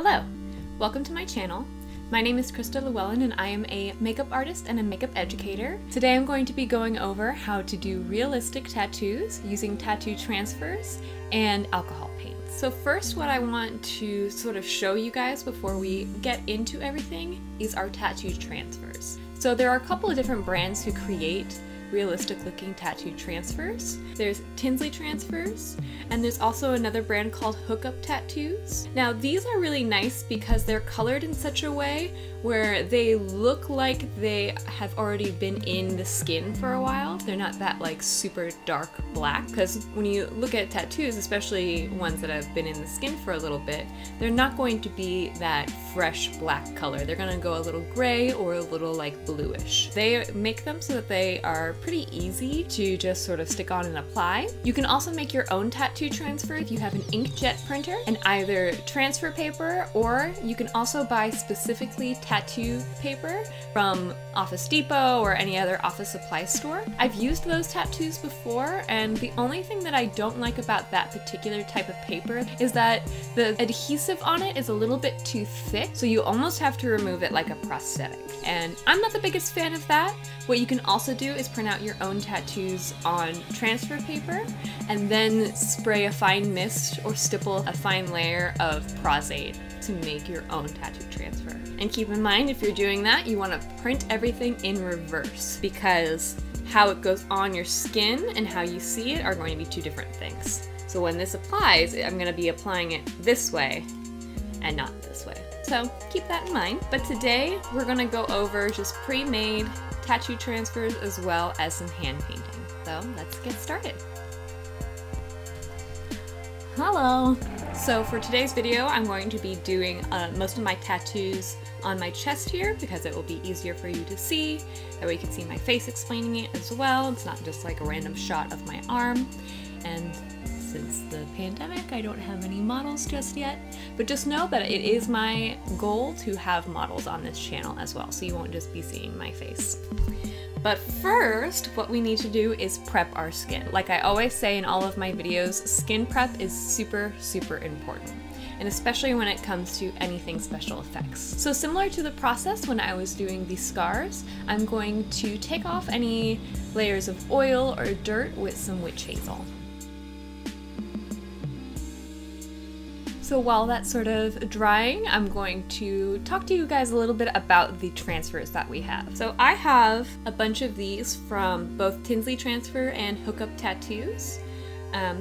Hello! Welcome to my channel. My name is Krista Llewellyn and I am a makeup artist and a makeup educator. Today I'm going to be going over how to do realistic tattoos using tattoo transfers and alcohol paints. So first, what I want to sort of show you guys before we get into everything is our tattoo transfers. So there are a couple of different brands who create realistic looking tattoo transfers. There's Tinsley Transfers, and there's also another brand called Hookup Tattoos. Now these are really nice because they're colored in such a way where they look like they have already been in the skin for a while. They're not that like super dark black, because when you look at tattoos, especially ones that have been in the skin for a little bit, they're not going to be that fresh black color. They're gonna go a little gray or a little like bluish. They make them so that they are pretty easy to just sort of stick on and apply. You can also make your own tattoo transfer if you have an inkjet printer and either transfer paper, or you can also buy specifically tattoo paper from Office Depot or any other office supply store. I've used those tattoos before, and the only thing that I don't like about that particular type of paper is that the adhesive on it is a little bit too thick, so you almost have to remove it like a prosthetic. And I'm not the biggest fan of that. What you can also do is print out your own tattoos on transfer paper and then spray a fine mist or stipple a fine layer of prosthetic to make your own tattoo transfer. And keep in mind, if you're doing that, you want to print everything in reverse, because how it goes on your skin and how you see it are going to be two different things. So when this applies, I'm going to be applying it this way and not this way. So keep that in mind. But today we're going to go over just pre-made tattoo transfers as well as some hand painting. So let's get started. Hello! So for today's video, I'm going to be doing most of my tattoos on my chest here because it will be easier for you to see. That way you can see my face explaining it as well. It's not just like a random shot of my arm. And since the pandemic, I don't have any models just yet, but just know that it is my goal to have models on this channel as well, so you won't just be seeing my face. But first, what we need to do is prep our skin. Like I always say in all of my videos, skin prep is super, super important, and especially when it comes to anything special effects. So similar to the process when I was doing the scars, I'm going to take off any layers of oil or dirt with some witch hazel. So while that's sort of drying, I'm going to talk to you guys a little bit about the transfers that we have. So I have a bunch of these from both Tinsley Transfer and Hookup Tattoos.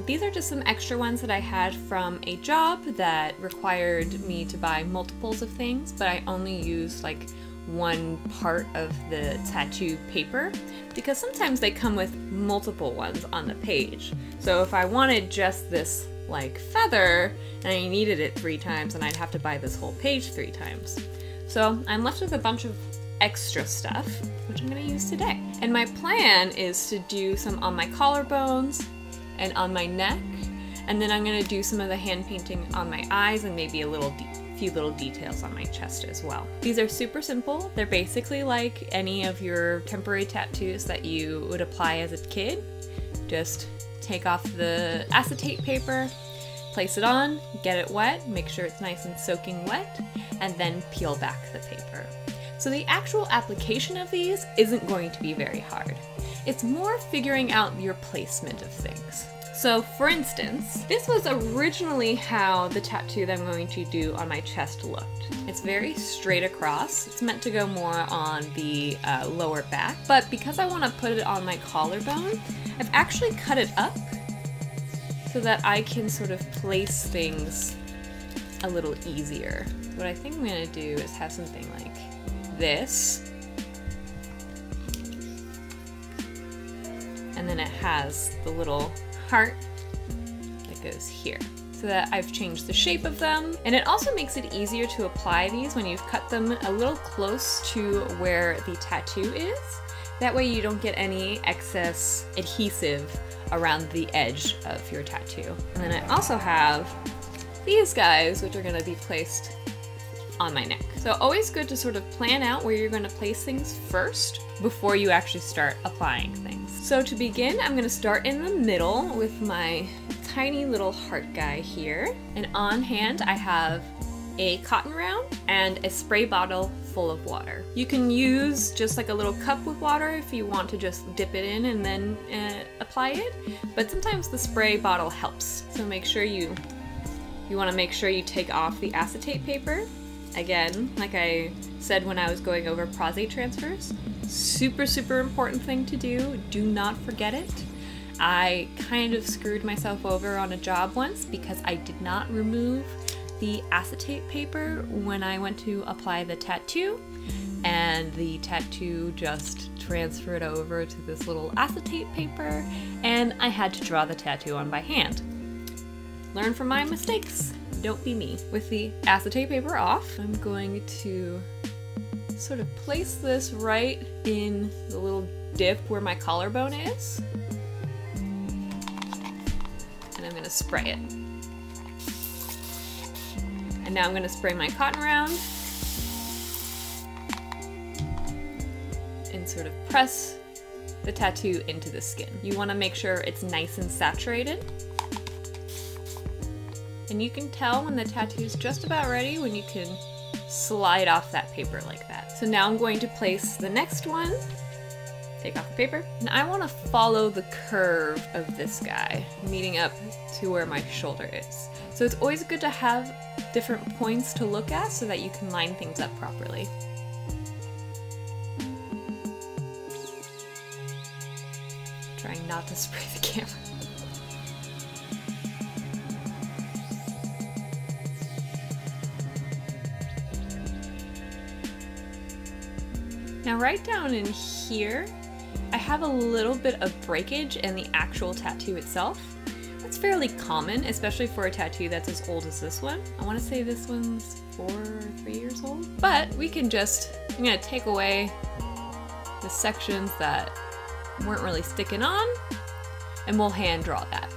These are just some extra ones that I had from a job that required me to buy multiples of things, but I only used like one part of the tattoo paper because sometimes they come with multiple ones on the page. So if I wanted just this like feather and I needed it 3 times, and I'd have to buy this whole page 3 times. So I'm left with a bunch of extra stuff, which I'm going to use today. And my plan is to do some on my collarbones and on my neck, and then I'm going to do some of the hand painting on my eyes and maybe a few little details on my chest as well. These are super simple. They're basically like any of your temporary tattoos that you would apply as a kid. Just take off the acetate paper, place it on, get it wet, make sure it's nice and soaking wet, and then peel back the paper. So the actual application of these isn't going to be very hard. It's more figuring out your placement of things. So for instance, this was originally how the tattoo that I'm going to do on my chest looked. It's very straight across. It's meant to go more on the lower back, but because I want to put it on my collarbone, I've actually cut it up so that I can sort of place things a little easier. What I think I'm going to do is have something like this, and then it has the little heart that goes here, so that I've changed the shape of them. And it also makes it easier to apply these when you've cut them a little close to where the tattoo is. That way you don't get any excess adhesive around the edge of your tattoo. And then I also have these guys, which are going to be placed on my neck. So always good to sort of plan out where you're going to place things first before you actually start applying things. So to begin, I'm going to start in the middle with my tiny little heart guy here. And on hand I have a cotton round, and a spray bottle full of water. You can use just like a little cup with water if you want to just dip it in and then apply it, but sometimes the spray bottle helps. So make sure you want to make sure you take off the acetate paper. Again, like I said when I was going over prosthetic transfers, super important thing to do. Do not forget it. I kind of screwed myself over on a job once because I did not remove the acetate paper when I went to apply the tattoo, and the tattoo just transferred over to this little acetate paper, and I had to draw the tattoo on by hand. Learn from my mistakes. Don't be me. With the acetate paper off, I'm going to sort of place this right in the little dip where my collarbone is. And I'm going to spray it. And now I'm going to spray my cotton round and sort of press the tattoo into the skin. You want to make sure it's nice and saturated. And you can tell when the tattoo's just about ready when you can slide off that paper like that. So now I'm going to place the next one, take off the paper, and I want to follow the curve of this guy, meeting up to where my shoulder is. So it's always good to have different points to look at so that you can line things up properly. Trying not to spray the camera. Now right down in here, I have a little bit of breakage in the actual tattoo itself. That's fairly common, especially for a tattoo that's as old as this one. I want to say this one's 4 or 3 years old. But we can just, I'm going to take away the sections that weren't really sticking on, and we'll hand draw that.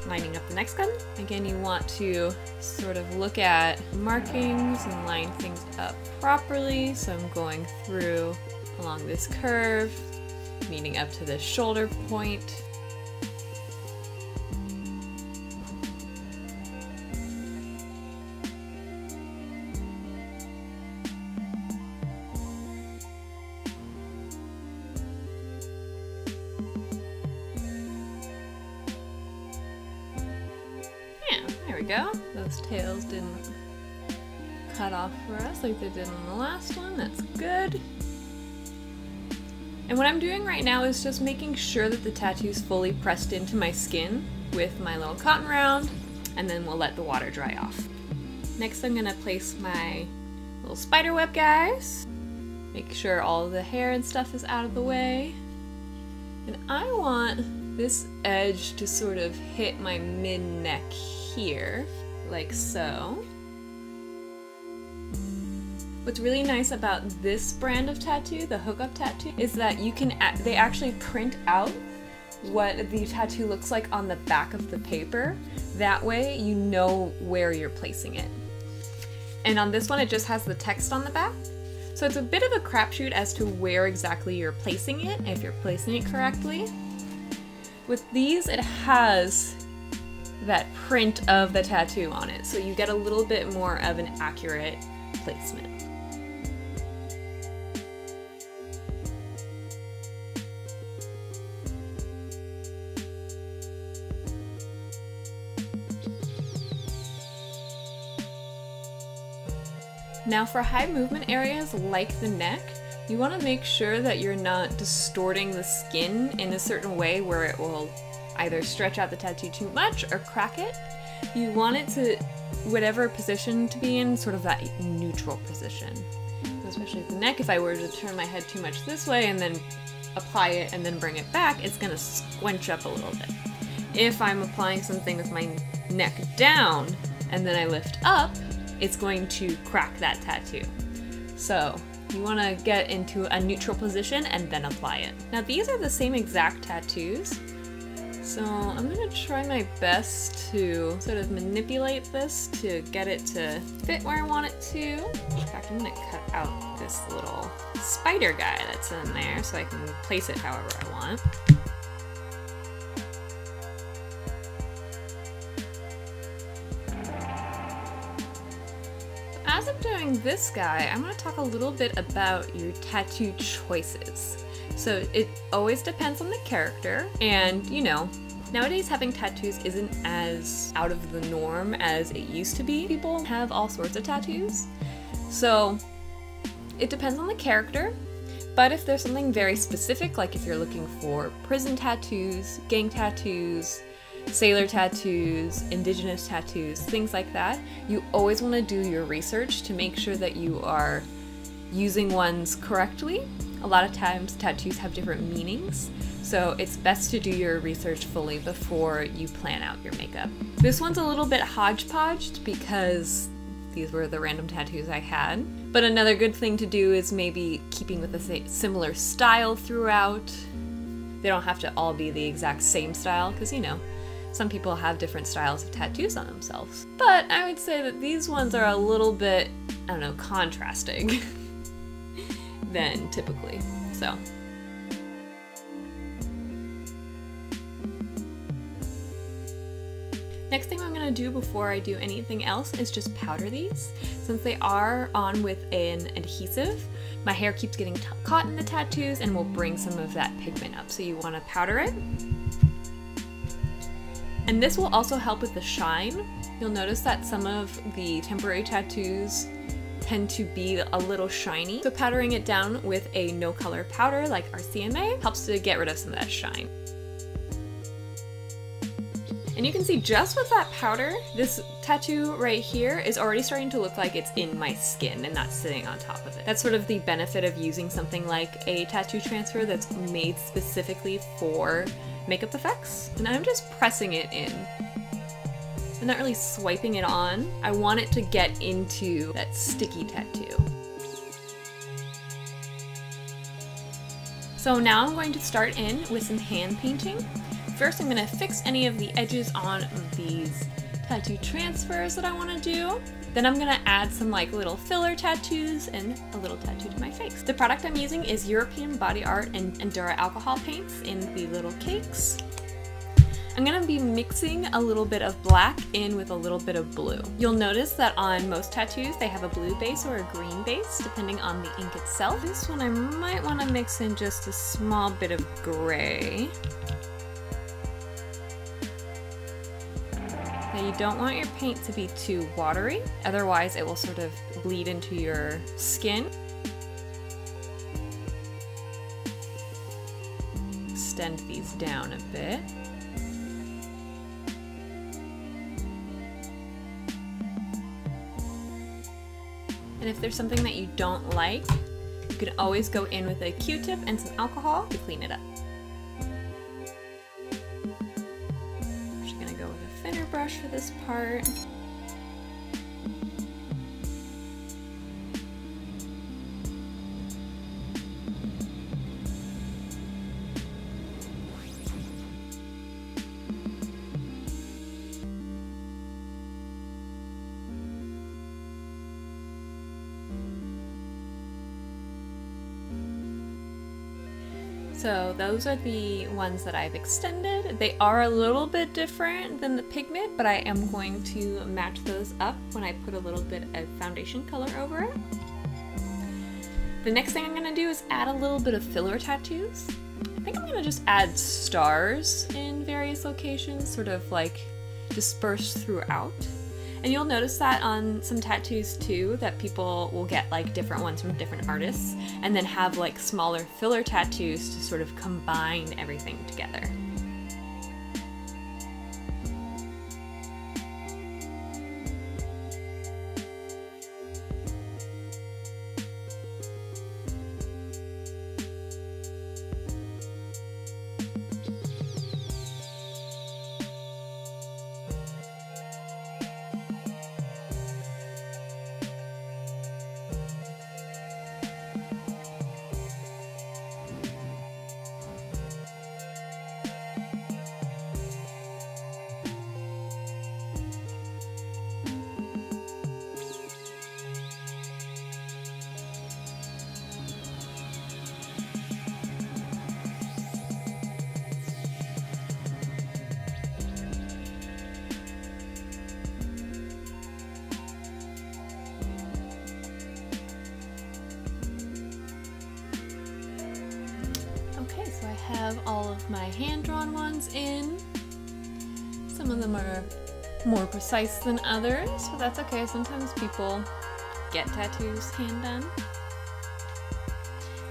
Lining up the next gun. Again, you want to sort of look at markings and line things up properly. So I'm going through along this curve, meeting up to this shoulder point. There we go. Those tails didn't cut off for us like they did on the last one. That's good. And what I'm doing right now is just making sure that the tattoo's fully pressed into my skin with my little cotton round, and then we'll let the water dry off. Next I'm gonna place my little spider web guys. Make sure all of the hair and stuff is out of the way. And I want this edge to sort of hit my mid-neck here, like so. What's really nice about this brand of tattoo, the hookup tattoo, is that you can they actually print out what the tattoo looks like on the back of the paper. That way you know where you're placing it. And on this one it just has the text on the back. So it's a bit of a crapshoot as to where exactly you're placing it, if you're placing it correctly. With these, it has that print of the tattoo on it, so you get a little bit more of an accurate placement. Now for high movement areas like the neck, you want to make sure that you're not distorting the skin in a certain way where it will either stretch out the tattoo too much or crack it. You want it to, whatever position to be in, sort of that neutral position. Especially with the neck, if I were to turn my head too much this way and then apply it and then bring it back, it's going to squinch up a little bit. If I'm applying something with my neck down and then I lift up, it's going to crack that tattoo. So you want to get into a neutral position and then apply it. Now these are the same exact tattoos, so I'm going to try my best to sort of manipulate this to get it to fit where I want it to. In fact, I'm going to cut out this little spider guy that's in there so I can place it however I want. as I'm doing this guy, I'm going to talk a little bit about your tattoo choices. So it always depends on the character, and you know, nowadays having tattoos isn't as out of the norm as it used to be. People have all sorts of tattoos, so it depends on the character. But if there's something very specific, like if you're looking for prison tattoos, gang tattoos, sailor tattoos, indigenous tattoos, things like that, you always want to do your research to make sure that you are using ones correctly. A lot of times tattoos have different meanings, so it's best to do your research fully before you plan out your makeup. This one's a little bit hodgepodged because these were the random tattoos I had. But another good thing to do is maybe keeping with a similar style throughout. They don't have to all be the exact same style, because you know, some people have different styles of tattoos on themselves. But I would say that these ones are a little bit, I don't know, contrasting than typically, so. Next thing I'm gonna do before I do anything else is just powder these. Since they are on with an adhesive, my hair keeps getting caught in the tattoos and will bring some of that pigment up. So you wanna powder it. And this will also help with the shine. You'll notice that some of the temporary tattoos tend to be a little shiny. So powdering it down with a no color powder like our CMA helps to get rid of some of that shine. And you can see just with that powder, this tattoo right here is already starting to look like it's in my skin and not sitting on top of it. That's sort of the benefit of using something like a tattoo transfer that's made specifically for makeup effects. And I'm just pressing it in. I'm not really swiping it on. I want it to get into that sticky tattoo. So now I'm going to start in with some hand painting. First, I'm going to fix any of the edges on these tattoo transfers that I want to do. Then I'm going to add some like little filler tattoos and a little tattoo to my face. The product I'm using is European Body Art and Endura alcohol paints in the little cakes. I'm going to be mixing a little bit of black in with a little bit of blue. You'll notice that on most tattoos they have a blue base or a green base depending on the ink itself. This one I might want to mix in just a small bit of gray. Now you don't want your paint to be too watery, otherwise it will sort of bleed into your skin. Extend these down a bit. And if there's something that you don't like, you can always go in with a Q-tip and some alcohol to clean it up. I'm just gonna go with a thinner brush for this part. So those are the ones that I've extended. They are a little bit different than the pigment, but I am going to match those up when I put a little bit of foundation color over it. The next thing I'm gonna do is add a little bit of filler tattoos. I think I'm gonna just add stars in various locations, sort of like dispersed throughout. And you'll notice that on some tattoos too, that people will get like different ones from different artists and then have like smaller filler tattoos to sort of combine everything together. So I have all of my hand-drawn ones in. Some of them are more precise than others, but that's okay. Sometimes people get tattoos hand done.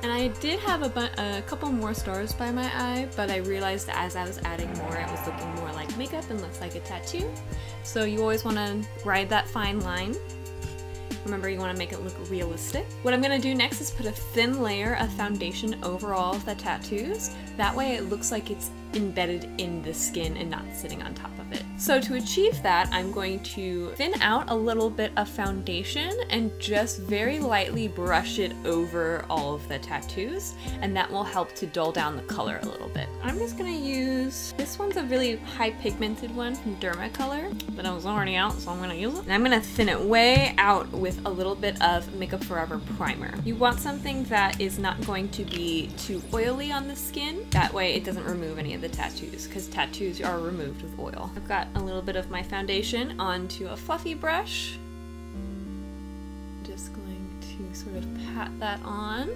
And I did have a couple more stars by my eye, but I realized as I was adding more, it was looking more like makeup and less like a tattoo. So you always want to ride that fine line. Remember, you want to make it look realistic. What I'm going to do next is put a thin layer of foundation over all of the tattoos. That way it looks like it's embedded in the skin and not sitting on top of it. So to achieve that, I'm going to thin out a little bit of foundation and just very lightly brush it over all of the tattoos, and that will help to dull down the color a little bit. I'm just going to use, this one's a really high pigmented one from Dermacolor, but it was already out, so I'm going to use it. And I'm going to thin it way out with a little bit of Makeup Forever primer. You want something that is not going to be too oily on the skin. That way it doesn't remove any of the tattoos, because tattoos are removed with oil. I've got a little bit of my foundation onto a fluffy brush. Just going to sort of pat that on.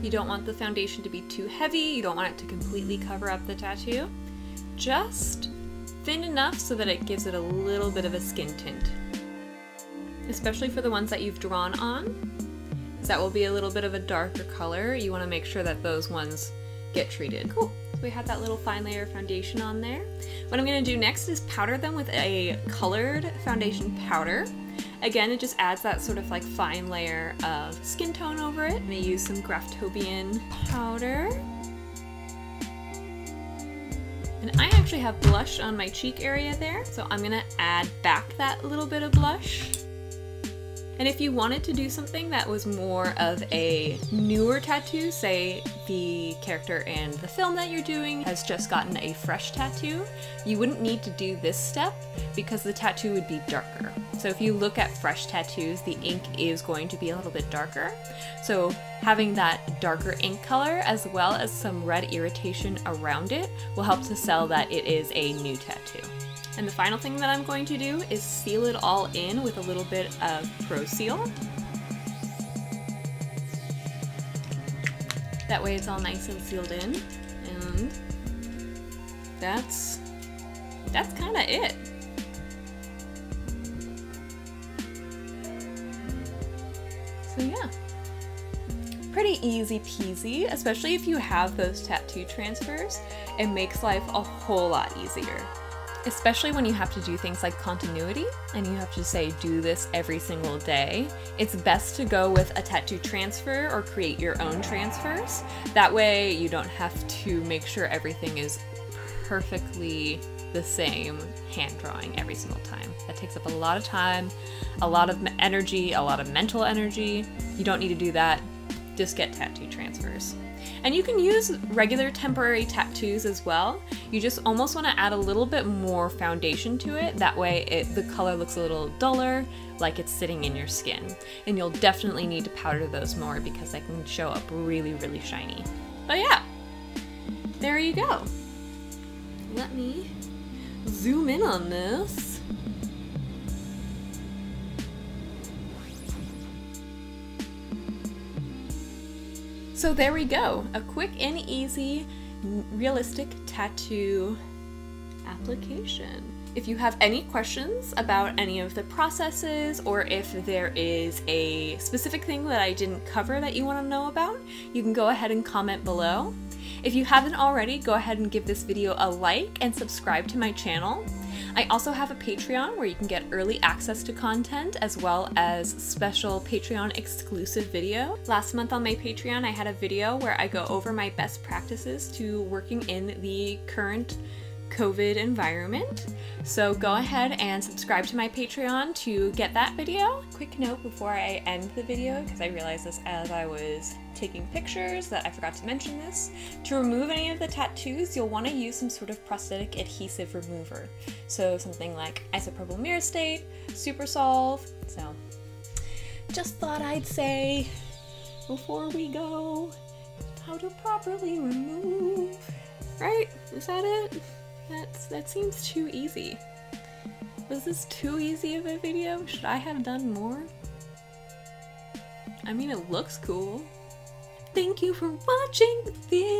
You don't want the foundation to be too heavy, you don't want it to completely cover up the tattoo. Just thin enough so that it gives it a little bit of a skin tint. Especially for the ones that you've drawn on. That will be a little bit of a darker color. You want to make sure that those ones get treated. Cool. So we have that little fine layer of foundation on there. What I'm going to do next is powder them with a colored foundation powder. Again, it just adds that sort of like fine layer of skin tone over it. I'm going to use some Graftobian powder. And I actually have blush on my cheek area there, so I'm going to add back that little bit of blush. And if you wanted to do something that was more of a newer tattoo, say the character in the film that you're doing has just gotten a fresh tattoo, you wouldn't need to do this step because the tattoo would be darker. So if you look at fresh tattoos, the ink is going to be a little bit darker. So having that darker ink color as well as some red irritation around it will help to sell that it is a new tattoo. And the final thing that I'm going to do is seal it all in with a little bit of Pro Seal. That way it's all nice and sealed in. And that's kind of it. So yeah, pretty easy peasy, especially if you have those tattoo transfers. It makes life a whole lot easier. Especially when you have to do things like continuity and you have to say do this every single day. It's best to go with a tattoo transfer or create your own transfers. That way you don't have to make sure everything is perfectly the same hand drawing every single time. That takes up a lot of time, a lot of energy, a lot of mental energy. You don't need to do that. Just get tattoo transfers. And you can use regular temporary tattoos as well. You just almost want to add a little bit more foundation to it. That way the color looks a little duller, like it's sitting in your skin. And you'll definitely need to powder those more because they can show up really, really shiny. But yeah, there you go. Let me zoom in on this. So there we go, a quick and easy, realistic tattoo application. If you have any questions about any of the processes, or if there is a specific thing that I didn't cover that you want to know about, you can go ahead and comment below. If you haven't already, go ahead and give this video a like and subscribe to my channel. I also have a Patreon where you can get early access to content as well as special Patreon exclusive video. Last month on my Patreon I had a video where I go over my best practices to working in the current COVID environment. So go ahead and subscribe to my Patreon to get that video. Quick note before I end the video, because I realized this as I was taking pictures that I forgot to mention this. To remove any of the tattoos, you'll want to use some sort of prosthetic adhesive remover. So something like isopropyl myricate, Super Solve. So just thought I'd say before we go how to properly remove. Right? Is that it? That seems too easy. Was this too easy of a video? Should I have done more? I mean, it looks cool. thank you for watching the